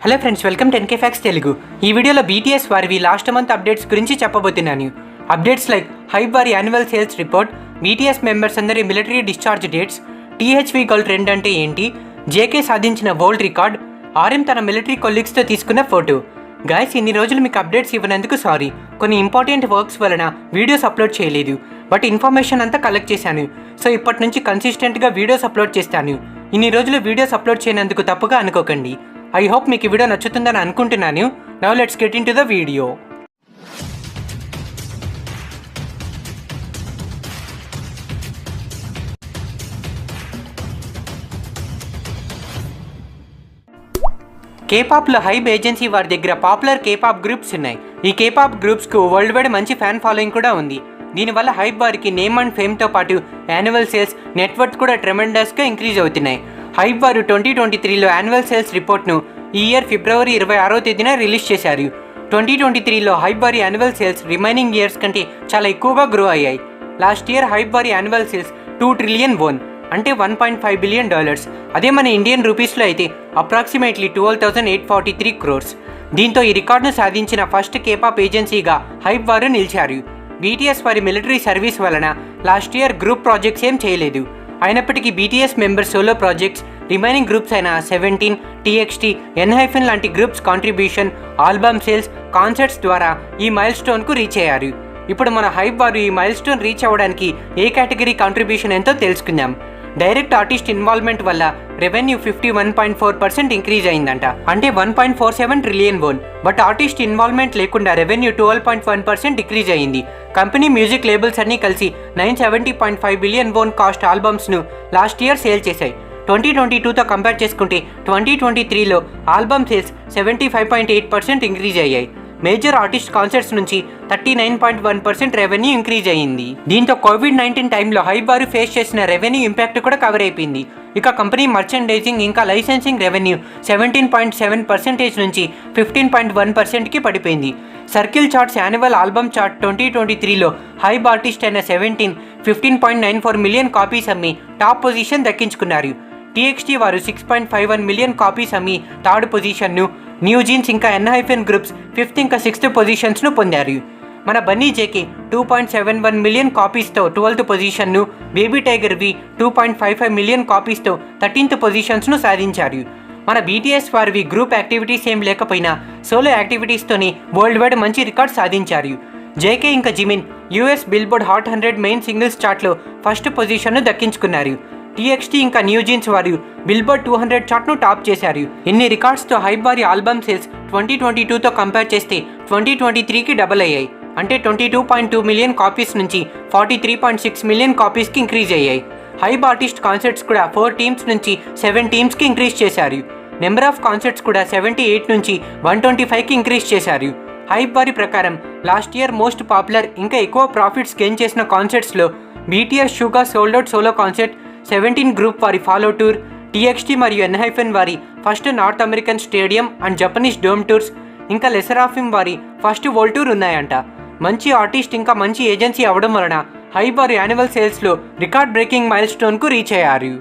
Hello friends, welcome 10K facts Telugu. ఈ వీడియోలో BTS వారివి లాస్ట్ మంత్ అప్డేట్స్ గురించి చెప్పబోతున్నాను. అప్డేట్స్ లైక్ హైబ్ వారి annual sales report, BTS members అందరి military discharge dates, THV goal trend అంటే ఏంటి, JK సాధించిన వరల్డ్ రికార్డ్, RM తన మిలిటరీ కొలీగ్స్తో తీసుకున్న ఫోటో. గాయస్, ఇన్ని రోజులు మీకు అప్డేట్స్ ఇవ్వనందుకు సారీ. కొన్ని ఇంపార్టెంట్ వర్క్స్ వలన వీడియోస్ అప్లోడ్ చేయలేదు, బట్ ఇన్ఫర్మేషన్ అంతా కలెక్ట్ చేశాను. సో ఇప్పటి నుంచి కన్సిస్టెంట్గా వీడియోస్ అప్లోడ్ చేస్తాను. ఇన్ని రోజులు వీడియోస్ అప్లోడ్ చేయనందుకు తప్పుగా అనుకోకండి. ఐ హోప్ మీకు ఈ వీడియో నచ్చుతుందని అనుకుంటున్నాను. Now let's get into the video. కేపాప్లో హైబ్ ఏజెన్సీ వారి దగ్గర పాపులర్ కేపాప్ గ్రూప్స్ ఉన్నాయి. ఈ కేపాప్ గ్రూప్స్కు వరల్డ్ వైడ్ మంచి ఫ్యాన్ ఫాలోయింగ్ కూడా ఉంది. దీనివల్ల హైబ్ వారికి నేమ్ అండ్ ఫేమ్తో పాటు యాన్యువల్ సేల్స్, నెట్వర్త్ కూడా ట్రెమెండస్గా ఇంక్రీజ్ అవుతున్నాయి. హైబ్ వారు 2023లో యాన్యువల్ సేల్స్ రిపోర్ట్ను ఈ ఇయర్ ఫిబ్రవరి 26వ తేదీన రిలీజ్ చేశారు. 2023లో హైబ్ వారి యాన్యువల్ సేల్స్ రిమైనింగ్ ఇయర్స్ కంటే చాలా ఎక్కువగా గ్రో అయ్యాయి. లాస్ట్ ఇయర్ హైబ్ వారి యాన్యువల్ సేల్స్ 2 ట్రిలియన్ వన్, అంటే $1.5 బిలియన్. అదే మన ఇండియన్ రూపీస్లో అయితే అప్రాక్సిమేట్లీ 12,843 crores. దీంతో ఈ రికార్డును సాధించిన ఫస్ట్ కేపాప్ ఏజెన్సీగా హైబ్ వారు నిలిచారు. BTS వారి మిలిటరీ సర్వీస్ వలన లాస్ట్ ఇయర్ గ్రూప్ ప్రాజెక్ట్స్ ఏం చేయలేదు. అయినప్పటికీ BTS member solo projects, remaining groups అయిన 17, TXT, ENHYPEN లాంటి groups contribution, album sales, concerts ద్వారా ఈ మైల్ స్టోన్కు రీచ్ అయ్యారు. ఇప్పుడు మన హైబ్ వారు ఈ మైల్ స్టోన్ రీచ్ అవ్వడానికి ఏ కేటగిరీ కాంట్రిబ్యూషన్ ఎంతో తెలుసుకుందాం. డైరెక్ట్ ఆర్టిస్ట్ ఇన్వాల్వ్మెంట్ వల్ల రెవెన్యూ 51.4% ఇంక్రీజ్ అయిందంట, అంటే 1.47 trillion won. But artist involvement లేకుండా రెవెన్యూ 12.1% డిక్రీజ్ అయింది. కంపెనీ మ్యూజిక్ లేబుల్స్ అన్నీ కలిసి 970.5 బిలియన్ వన్ కాస్ట్ ఆల్బమ్స్ను లాస్ట్ ఇయర్ సేల్ చేశాయి. 2022తో కంపేర్ చేసుకుంటే 2023లో ఆల్బమ్ సేల్స్ 75.8% ఇంక్రీజ్ అయ్యాయి. మేజర్ ఆర్టిస్ట్ కాన్సర్ట్స్ నుంచి 39.1% రెవెన్యూ ఇంక్రీజ్ అయ్యింది. దీంతో కోవిడ్-19 టైంలో హైబ్ వారు ఫేస్ చేసిన రెవెన్యూ ఇంపాక్ట్ కూడా కవర్ అయిపోయింది. ఇక కంపెనీ మర్చెండైజింగ్ ఇంకా లైసెన్సింగ్ రెవెన్యూ 17.7% నుంచి 15.1%కి పడిపోయింది. Circle charts annual album chart 2023లో హైబ్ ఆర్టిస్ట్ అయిన 17 15.94 మిలియన్ కాపీస్ అమ్మి టాప్ పొజిషన్ దక్కించుకున్నారు. TXT వారు 6.51 మిలియన్ కాపీస్ అమ్మి థర్డ్ పొజిషన్ను, న్యూ జీన్స్ ఇంకా ENHYPEN గ్రూప్స్ 5th ఇంకా 6th పొజిషన్స్ను పొందారు. మన బన్నీ JK 2.71 మిలియన్ కాపీస్తో 12th పొజిషన్ను, బేబీ టైగర్ V 2.55 మిలియన్ కాపీస్తో 13th పొజిషన్స్ను సాధించారు. మన BTS వారివి గ్రూప్ యాక్టివిటీస్ ఏం లేకపోయినా సోలో యాక్టివిటీస్తోనే వరల్డ్ వైడ్ మంచి రికార్డ్ సాధించారు. JK ఇంకా Jimin US Billboard hot 100 main singles చార్ట్లో ఫస్ట్ పొజిషన్ను దక్కించుకున్నారు. TXT ఇంకా న్యూ జీన్స్ వారు బిల్బోర్డ్ 200 చార్ట్ను టాప్ చేశారు. ఇన్ని రికార్డ్స్తో హైబ్ వారి ఆల్బమ్ సేల్స్ 2022తో కంపేర్ చేస్తే 2023కి డబుల్ అయ్యాయి, అంటే 22.2 మిలియన్ కాపీస్ నుంచి 43.6 మిలియన్ కాపీస్కి ఇంక్రీజ్ అయ్యాయి. హైబ్ ఆర్టిస్ట్ కాన్సర్ట్స్ కూడా 4 టీమ్స్ నుంచి 7 టీమ్స్కి ఇంక్రీజ్ చేశారు. నెంబర్ ఆఫ్ కాన్సర్ట్స్ కూడా 78 నుంచి 125కి ఇంక్రీజ్ చేశారు. హైబ్ వారి ప్రకారం లాస్ట్ ఇయర్ మోస్ట్ పాపులర్ ఇంకా ఎక్కువ ప్రాఫిట్స్ గెయిన్ చేసిన కాన్సర్ట్స్లో BTS Suga sold out solo concert, 17 group వారి ఫాలో టూర్, TXT మరియు ENHYPEN వారి first North American stadium and Japanese dome tours, ఇంకా లెసరాఫిమ్ వారి ఫస్ట్ వరల్డ్ టూర్ ఉన్నాయంట. మంచి ఆర్టిస్ట్ ఇంకా మంచి ఏజెన్సీ అవడం వలన హైబ్ వారి యాన్యువల్ సేల్స్లో రికార్డ్ బ్రేకింగ్ మైల్ స్టోన్కు రీచ్ అయ్యారు.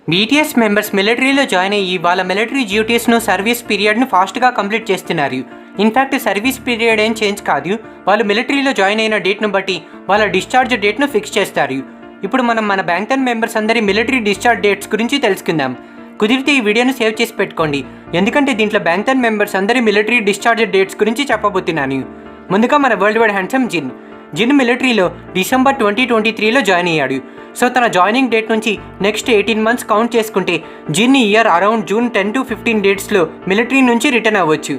BTS మెంబర్స్ మిలిటరీలో జాయిన్ అయ్యి వాళ్ళ మిలిటరీ డ్యూటీస్ను, సర్వీస్ పీరియడ్ను ఫాస్ట్గా కంప్లీట్ చేస్తున్నారు. ఇన్ఫ్యాక్ట్ సర్వీస్ పీరియడ్ ఏం చేంజ్ కాదు, వాళ్ళు మిలిటరీలో జాయిన్ అయిన డేట్ను బట్టి వాళ్ళ డిశ్చార్జ్ డేట్ను ఫిక్స్ చేస్తారు. ఇప్పుడు మనం మన బ్యాంక్టన్ మెంబర్స్ అందరి మిలిటరీ డిశ్చార్జ్ డేట్స్ గురించి తెలుసుకుందాం. కుదిరితే ఈ వీడియోను సేవ్ చేసి పెట్టుకోండి, ఎందుకంటే దీంట్లో బ్యాంక్టన్ మెంబర్స్ అందరి మిలిటరీ డిశ్చార్జ్ డేట్స్ గురించి చెప్పబోతున్నాను. ముందుగా మన వరల్డ్ వైడ్ హ్యాండ్సమ్ జిన్ మిలిటరీలో డిసెంబర్ 2023లో జాయిన్ అయ్యాడు. సో తన జాయినింగ్ డేట్ నుంచి నెక్స్ట్ 18 months కౌంట్ చేసుకుంటే జిన్ ఈ ఇయర్ అరౌండ్ జూన్ 10 to 15 డేట్స్లో మిలిటరీ నుంచి రిటర్న్ అవ్వచ్చు.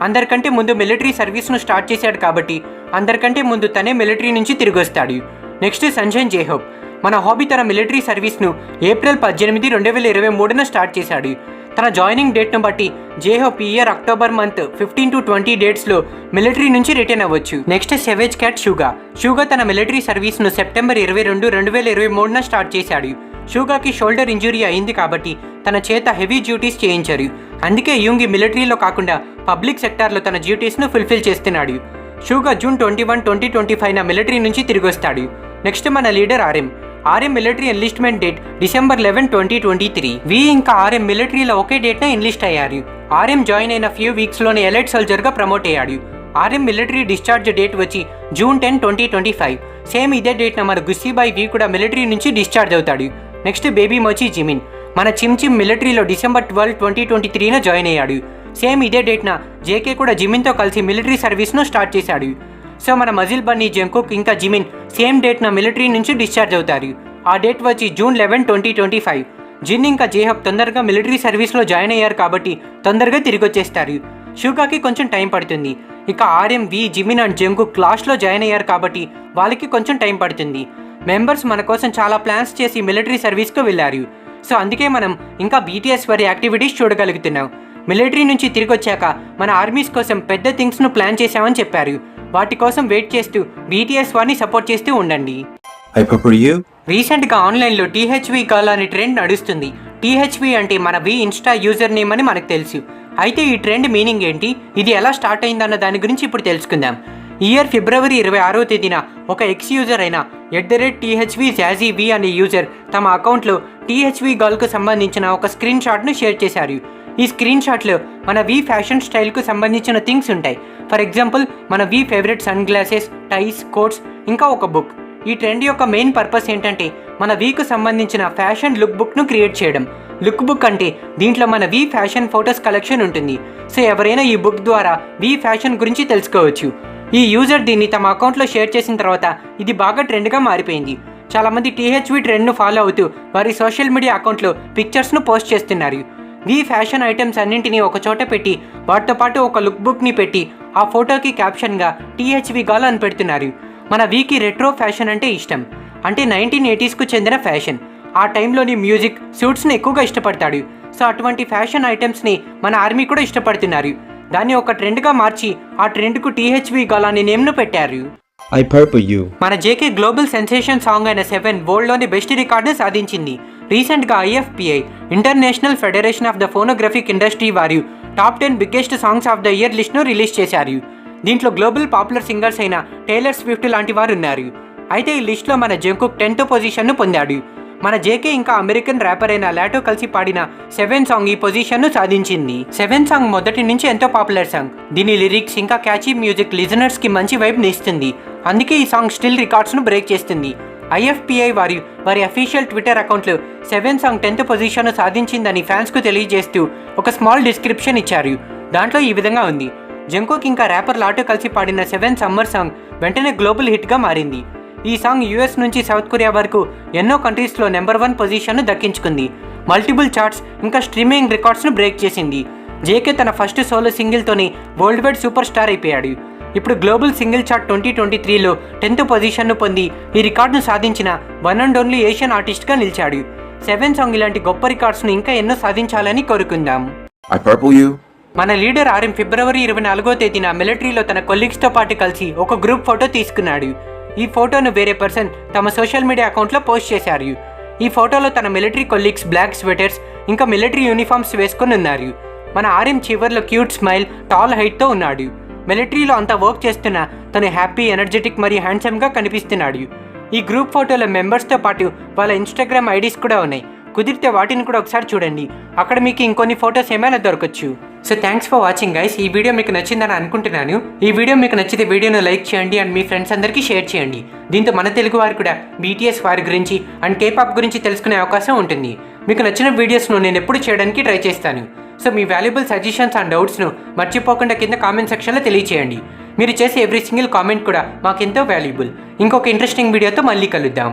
అందరికంటే ముందు మిలిటరీ సర్వీస్ను స్టార్ట్ చేశాడు కాబట్టి అందరికంటే ముందు తనే మిలిటరీ నుంచి తిరిగి వస్తాడు. Next Sanjay J-Hope. మన హాబీ తన మిలిటరీ సర్వీస్ను ఏప్రిల్ 18, 2023న స్టార్ట్ చేశాడు. తన జాయినింగ్ డేట్ను బట్టి జేహోప్ ఈ ఇయర్ అక్టోబర్ మంత్ 15 to 20 డేట్స్లో మిలిటరీ నుంచి రిటర్న్ అవ్వచ్చు. నెక్స్ట్ సెవేజ్ క్యాట్ షూగా తన మిలిటరీ సర్వీస్ను సెప్టెంబర్ 22, 2023న స్టార్ట్ చేశాడు. షూగాకి షోల్డర్ ఇంజురీ అయింది కాబట్టి తన చేత హెవీ డ్యూటీస్ చేయించారు. అందుకే యూంగి మిలిటరీలో కాకుండా పబ్లిక్ సెక్టార్లో తన డ్యూటీస్ను ఫుల్ఫిల్ చేస్తున్నాడు. షూగా జూన్ 21, 2025న మిలిటరీ నుంచి తిరిగి వస్తాడు. నెక్స్ట్ మన leader RM. RM military enlistment date December 11, 2023. వి ఇంకా ఆర్ఎం మిలిటరీలో ఒకే డేట్న ఎన్లిస్ట్ అయ్యారు. ఆర్ఎం జాయిన్ అయిన ఫ్యూ వీక్స్లోనే ఎలైట్ సోల్జర్గా ప్రమోట్ అయ్యాడు. ఆర్ఎం మిలిటరీ డిశ్చార్జ్ డేట్ వచ్చి జూన్ 10, 2025. సేమ్ ఇదే డేట్న మన గుస్సీబాయ్ వి కూడా మిలిటరీ నుంచి డిశ్చార్జ్ అవుతాడు. నెక్స్ట్ బేబీ మోచి జిమిన్ మన చిమ్ మిలిటరీలో డిసెంబర్ 12, 2023న జాయిన్ అయ్యాడు. సేమ్ ఇదే డేట్న జేకే కూడా జిమిన్తో కలిసి మిలిటరీ సర్వీస్ను స్టార్ట్ చేశాడు. సో మన మజిల్ బన్నీ, జంకుక్ ఇంకా జిమిన్ సేమ్ డేట్న మిలిటరీ నుంచి డిశ్చార్జ్ అవుతారు. ఆ డేట్ వచ్చి జూన్ 11, 2025. జిన్ ఇంకా జేహబ్ తొందరగా మిలిటరీ సర్వీస్లో జాయిన్ అయ్యారు కాబట్టి తొందరగా తిరిగి వచ్చేస్తారు. షూగాకి కొంచెం టైం పడుతుంది. ఇక ఆర్ఎం, వి, జిమిన్ అండ్ జంకుక్ క్లాస్లో జాయిన్ అయ్యారు కాబట్టి వాళ్ళకి కొంచెం టైం పడుతుంది. మెంబర్స్ మన కోసం చాలా ప్లాన్స్ చేసి మిలిటరీ సర్వీస్కు వెళ్ళారు. సో అందుకే మనం ఇంకా బీటీఎస్ వారి యాక్టివిటీస్ చూడగలుగుతున్నాం. మిలిటరీ నుంచి తిరిగి వచ్చాక మన ఆర్మీస్ కోసం పెద్ద థింగ్స్ను ప్లాన్ చేశామని చెప్పారు. వాటి కోసం వెయిట్ చేస్తూ బీటీఎస్ వారిని సపోర్ట్ చేస్తూ ఉండండి. రీసెంట్గా ఆన్లైన్లో టీహెచ్వి గర్ల్ అనే ట్రెండ్ నడుస్తుంది. టీహెచ్వి అంటే మన వి ఇన్స్టా యూజర్ నేమ్ అని మనకు తెలుసు. అయితే ఈ ట్రెండ్ మీనింగ్ ఏంటి, ఇది ఎలా స్టార్ట్ అయిందన్న దాని గురించి ఇప్పుడు తెలుసుకుందాం. ఈ ఇయర్ ఫిబ్రవరి 26వ తేదీన ఒక ఎక్స్ యూజర్ అయిన @THVZazzyV అనే యూజర్ తమ అకౌంట్లో టీహెచ్వి గర్ల్కు సంబంధించిన ఒక స్క్రీన్ షాట్ను షేర్ చేశారు. ఈ స్క్రీన్ షాట్లో మన వి ఫ్యాషన్ స్టైల్కు సంబంధించిన థింగ్స్ ఉంటాయి. ఫర్ ఎగ్జాంపుల్ మన వి ఫేవరెట్ సన్ గ్లాసెస్, టైస్, కోట్స్ ఇంకా ఒక బుక్. ఈ ట్రెండ్ యొక్క మెయిన్ పర్పస్ ఏంటంటే మన వీకు సంబంధించిన ఫ్యాషన్ లుక్ బుక్ను క్రియేట్ చేయడం. లుక్ బుక్ అంటే దీంట్లో మన వి ఫ్యాషన్ ఫొటోస్ కలెక్షన్ ఉంటుంది. సో ఎవరైనా ఈ బుక్ ద్వారా వి ఫ్యాషన్ గురించి తెలుసుకోవచ్చు. ఈ యూజర్ దీన్ని తమ అకౌంట్లో షేర్ చేసిన తర్వాత ఇది బాగా ట్రెండ్గా మారిపోయింది. చాలామంది టీహెచ్వి ట్రెండ్ను ఫాలో అవుతూ వారి సోషల్ మీడియా అకౌంట్లో పిక్చర్స్ను పోస్ట్ చేస్తున్నారు. వి ఫ్యాషన్ ఐటమ్స్ అన్నింటినీ ఒక చోట పెట్టి వాటితో పాటు ఒక లుక్ బుక్ని పెట్టి ఆ ఫోటోకి క్యాప్షన్గా టీహెచ్వి గర్ల్ అని పెడుతున్నారు. మన వీకి రెట్రో ఫ్యాషన్ అంటే ఇష్టం. అంటే 1980sకు చెందిన ఫ్యాషన్. ఆ టైంలోని మ్యూజిక్, సూట్స్ని ఎక్కువగా ఇష్టపడతాడు. సో అటువంటి ఫ్యాషన్ ఐటమ్స్ని మన ఆర్మీ కూడా ఇష్టపడుతున్నారు. దాన్ని ఒక ట్రెండ్గా మార్చి ఆ ట్రెండ్కు టీహెచ్వి గర్ల్ అనే నేమ్ను పెట్టారు. మన జేకే గ్లోబల్ సెన్సేషన్ సాంగ్ అయిన 7 వరల్డ్లోని బెస్ట్ రికార్డును సాధించింది. రీసెంట్గా IFPI International Federation of the Phonographic Industry వారు top 10 biggest songs of the year లిస్ట్ను రిలీజ్ చేశారు. దీంట్లో గ్లోబల్ పాపులర్ సింగర్స్ అయిన టేలర్ స్విఫ్ట్ లాంటి వారు ఉన్నారు. అయితే ఈ లిస్ట్లో మన జంకుక్ 10th పొజిషన్ను పొందాడు. మన జేకే ఇంకా అమెరికన్ ర్యాపర్ అయిన లాటో కలిసి పాడిన 7 సాంగ్ ఈ పొజిషన్ను సాధించింది. 7 సాంగ్ మొదటి నుంచి ఎంతో పాపులర్ సాంగ్. దీని లిరిక్స్ ఇంకా క్యాచీ మ్యూజిక్ లిజనర్స్కి మంచి వైబ్ని ఇస్తుంది. అందుకే ఈ సాంగ్ స్టిల్ రికార్డ్స్ను బ్రేక్ చేస్తుంది. IFPI వారి అఫీషియల్ ట్విట్టర్ అకౌంట్లో 7 సాంగ్ 10th పొజిషన్ను సాధించిందని ఫ్యాన్స్కు తెలియజేస్తూ ఒక స్మాల్ డిస్క్రిప్షన్ ఇచ్చారు. దాంట్లో ఈ విధంగా ఉంది: జంకుక్ ఇంకా ర్యాపర్ లాటో కలిసి పాడిన 7 సమ్మర్ సాంగ్ వెంటనే గ్లోబల్ హిట్గా మారింది. ఈ సాంగ్ US నుంచి సౌత్ కొరియా వరకు ఎన్నో కంట్రీస్లో నెంబర్ 1 పొజిషన్ను దక్కించుకుంది. మల్టిపుల్ చార్ట్స్ ఇంకా స్ట్రీమింగ్ రికార్డ్స్ను బ్రేక్ చేసింది. జేకే తన ఫస్ట్ సోలో సింగిల్తోనే వరల్డ్ వైడ్ సూపర్ స్టార్ అయిపోయాడు. ఇప్పుడు గ్లోబల్ సింగిల్ చార్ట్ 2023లో 10th పొజిషన్ను పొంది ఈ రికార్డును సాధించిన వన్ అండ్ ఓన్లీ ఏషియన్ ఆర్టిస్ట్గా నిలిచాడు. 7 సాంగ్ ఇలాంటి గొప్ప రికార్డ్స్ను ఇంకా ఎన్నో సాధించాలని కోరుకుందాం. మన లీడర్ ఆర్ఎం ఫిబ్రవరి 24వ తేదీన మిలిటరీలో తన కొలీగ్స్తో పాటు కలిసి ఒక గ్రూప్ ఫోటో తీసుకున్నాడు. ఈ ఫోటోను వేరే పర్సన్ తమ సోషల్ మీడియా అకౌంట్లో పోస్ట్ చేశారు. ఈ ఫోటోలో తన మిలిటరీ కొలీగ్స్ బ్లాక్ స్వెటర్స్ ఇంకా మిలిటరీ యూనిఫామ్స్ వేసుకొని ఉన్నారు. మన ఆర్ఎం చివర్లో క్యూట్ స్మైల్, టాల్ హైట్తో ఉన్నాడు. మిలిటరీలో అంతా వర్క్ చేస్తున్న తను హ్యాపీ, ఎనర్జెటిక్ మరియు హ్యాండ్సమ్గా కనిపిస్తున్నాడు. ఈ గ్రూప్ ఫోటోలో మెంబర్స్తో పాటు వాళ్ళ ఇన్స్టాగ్రామ్ ఐడీస్ కూడా ఉన్నాయి. కుదిరితే వాటిని కూడా ఒకసారి చూడండి. అక్కడ మీకు ఇంకొన్ని ఫొటోస్ ఏమైనా దొరకచ్చు. So thanks for watching guys. ఈ వీడియో మీకు నచ్చిందని అనుకుంటున్నాను. ఈ వీడియో మీకు నచ్చితే వీడియోను లైక్ చేయండి అండ్ మీ ఫ్రెండ్స్ అందరికీ షేర్ చేయండి. దీంతో మన తెలుగు వారు కూడా BTS వారి గురించి అండ్ K-pop గురించి తెలుసుకునే అవకాశం ఉంటుంది. మీకు నచ్చిన వీడియోస్ను నేను ఎప్పుడు చేయడానికి ట్రై చేస్తాను. సో మీ వాల్యుబుల్ సజెషన్స్ అండ్ డౌట్స్ను మర్చిపోకుండా కింద కామెంట్ సెక్షన్లో తెలియచేయండి. మీరు చేసే ఎవ్రీ సింగిల్ కామెంట్ కూడా మాకెంతో వాల్యుబుల్. ఇంకొక ఇంట్రెస్టింగ్ వీడియోతో మళ్ళీ కలుద్దాం.